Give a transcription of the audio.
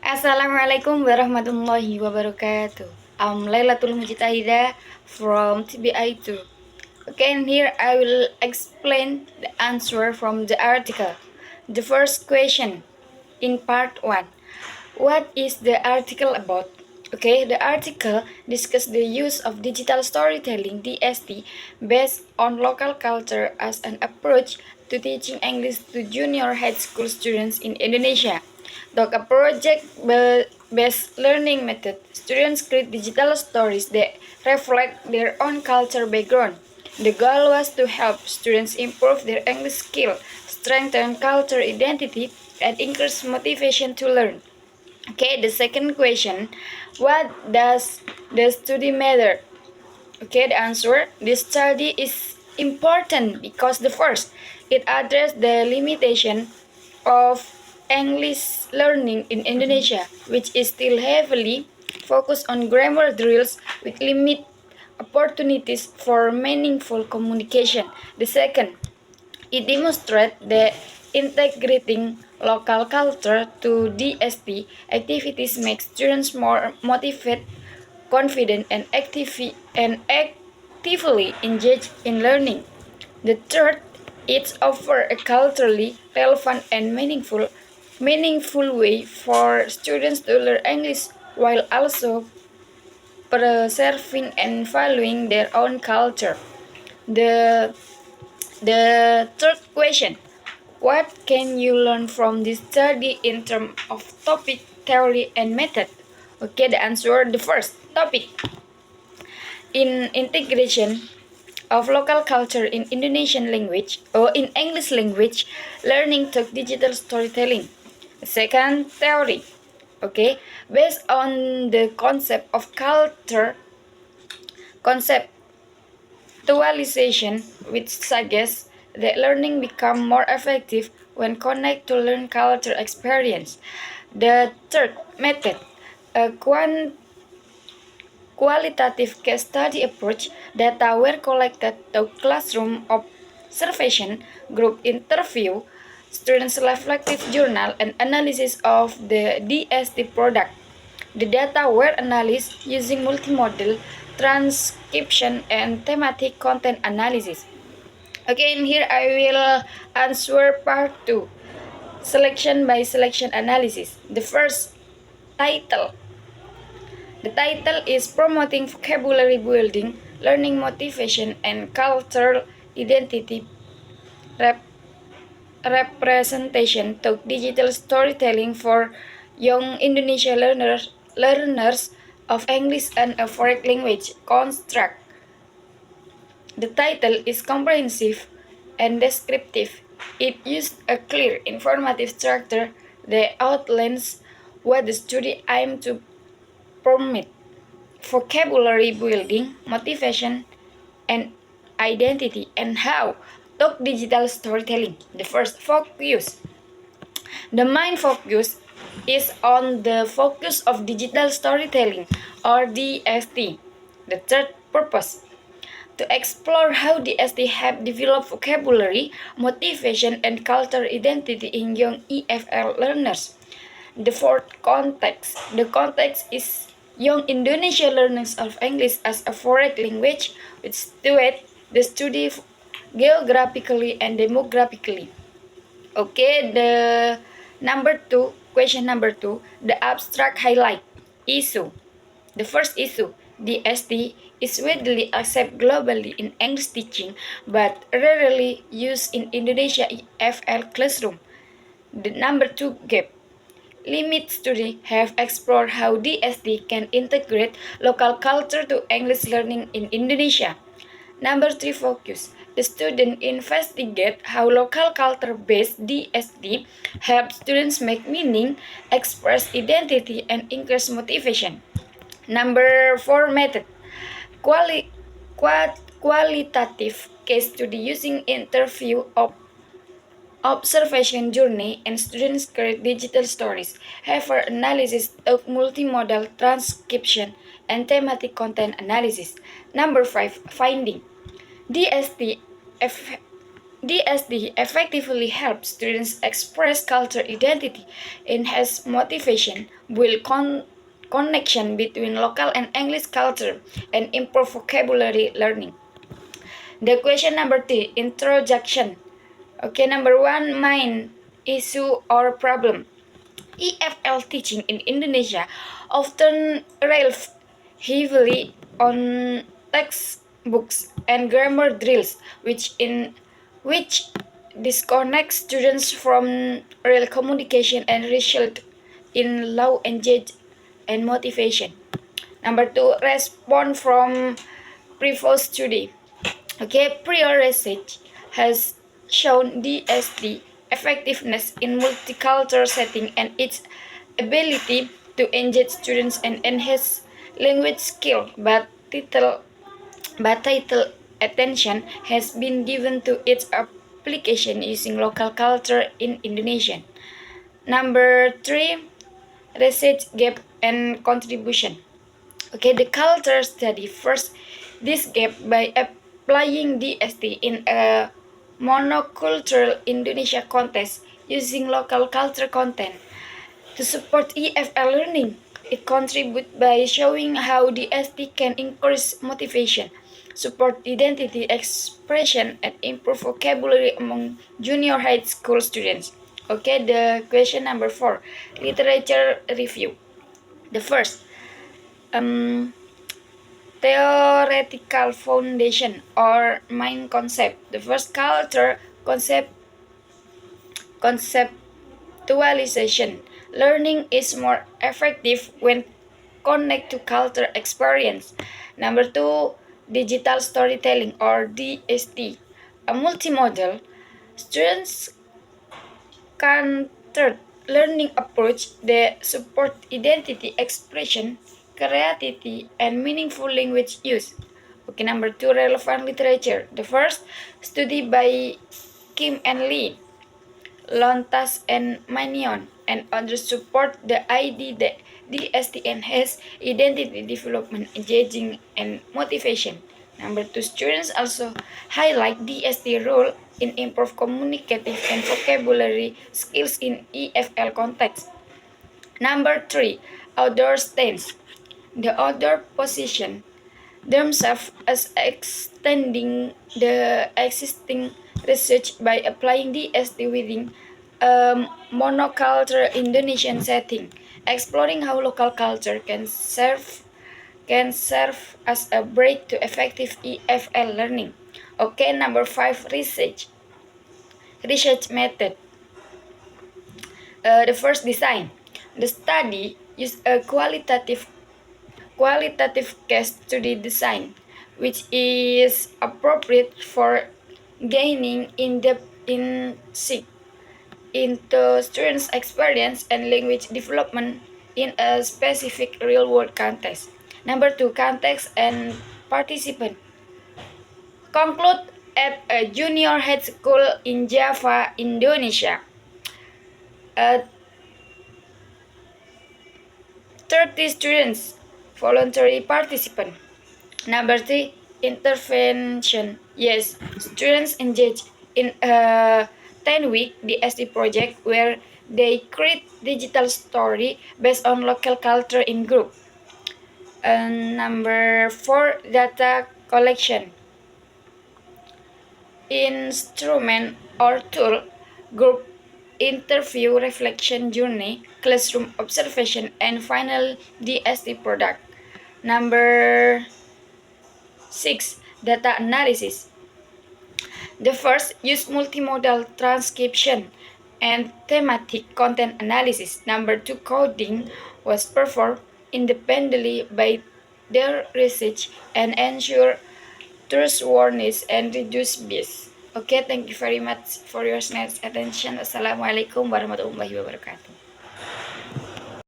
Assalamualaikum warahmatullahi wabarakatuh. I'm Lailatul Mujtahida from TBI2. Okay, and here I will explain the answer from the article. The first question in part 1. What is the article about? Okay, the article discusses the use of digital storytelling (DST) based on local culture as an approach to teaching English to junior high school students in Indonesia. Talk a project-based learning method. Students create digital stories that reflect their own culture background. The goal was to help students improve their English skill, strengthen culture identity, and increase motivation to learn. Okay, the second question, what does the study matter? Okay, the answer, this study is important because the first, it addressed the limitation of English learning in Indonesia, which is still heavily focused on grammar drills with limited opportunities for meaningful communication. The second, it demonstrates that integrating local culture to DST activities makes students more motivated, confident, and actively engaged in learning. The third, it offers a culturally relevant and meaningful way for students to learn English while also preserving and valuing their own culture. The the third question, what can you learn from this study in terms of topic, theory, and method? Okay, the answer, the first topic, in integration of local culture in Indonesian language or in English language, learning through digital storytelling. Second, theory. Okay, based on the concept of culture conceptualization, which suggests that learning becomes more effective when connected to learn culture experience. The third method, a qualitative case study approach. Data were collected through classroom observation, group interview, students' reflective journal, and analysis of the DST product. The data were analyzed using multimodal transcription and thematic content analysis. Again, here I will answer part 2, selection by selection analysis. The first, title. The title is Promoting Vocabulary Building, Learning Motivation, and Cultural Identity Representation to Digital Storytelling for Young Indonesia learners of English and a foreign language construct. The title is comprehensive and descriptive. It used a clear, informative structure that outlines what the study aimed to promote: vocabulary building, motivation, and identity, and how talk digital storytelling. The first focus. The main focus is on the focus of digital storytelling or DST. The third purpose, to explore how DST have developed vocabulary, motivation, and cultural identity in young EFL learners. The fourth context. The context is young Indonesian learners of English as a foreign language, which situate the study geographically and demographically. Okay, the question number two, the abstract highlight issue. The first issue, DST is widely accepted globally in English teaching, but rarely used in Indonesia EFL classroom. The number two gap. Limit study have explored how DST can integrate local culture to English learning in Indonesia. Number 3 focus. The student investigate how local culture-based DST helps students make meaning, express identity, and increase motivation. Number 4 method. Quali- Qualitative case study using interview of observation journey and students create digital stories. However, analysis of multimodal transcription and thematic content analysis. Number 5 finding. DST DSD effectively helps students express cultural identity, enhance motivation, build connection between local and English culture, and improve vocabulary learning. The question number 3, introduction. Okay, number 1, main issue or problem. EFL teaching in Indonesia often relies heavily on textbooks and grammar drills, which disconnect students from real communication and result in low engagement and motivation. Number 2, respond from previous study. Okay, prior research has shown DSD effectiveness in multicultural setting and its ability to engage students and enhance language skill, but little attention has been given to its application using local culture in Indonesia. Number 3, research gap and contribution. Okay, the culture study first this gap by applying DST in a monocultural Indonesia context using local culture content. To support EFL learning, it contributes by showing how DST can increase motivation, support identity expression, and improve vocabulary among junior high school students. Okay, the question number 4, literature review. The first, theoretical foundation or main concept. The first, culture conceptualization. Learning is more effective when connect to culture experience. Number 2, digital storytelling or DST. A multimodal students can third learning approach that support identity expression, creativity, and meaningful language use. Okay, number 2, relevant literature. The first, study by Kim and Lee, Lontas and Manion, and others support the idea that DST enhances identity development, engaging, and motivation. Number 2, students also highlight DST role in improve communicative and vocabulary skills in EFL context. Number 3, outdoor stance. The outdoor position themselves as extending the existing research by applying DST within a monocultural Indonesian setting, exploring how local culture can serve as a bridge to effective EFL learning. Okay, number 5, research method. The first, design. The study used a qualitative case study design, which is appropriate for gaining in-depth insight into students' experience and language development in a specific real-world context. Number 2, context and participant. Conclude at a junior high school in Java, Indonesia. 30 students, voluntary participant. Number 3, intervention. Yes, students engage in a 10-week DST project where they create digital story based on local culture in group. And number 4, data collection. Instrument or tool, group interview, reflection journey, classroom observation, and final DST product. Number 6, data analysis. The first, use multimodal transcription and thematic content analysis. Number 2, coding was performed independently by their research and ensure trustworthiness and reduce bias. Okay, thank you very much for your nice attention. Assalamualaikum warahmatullahi wabarakatuh.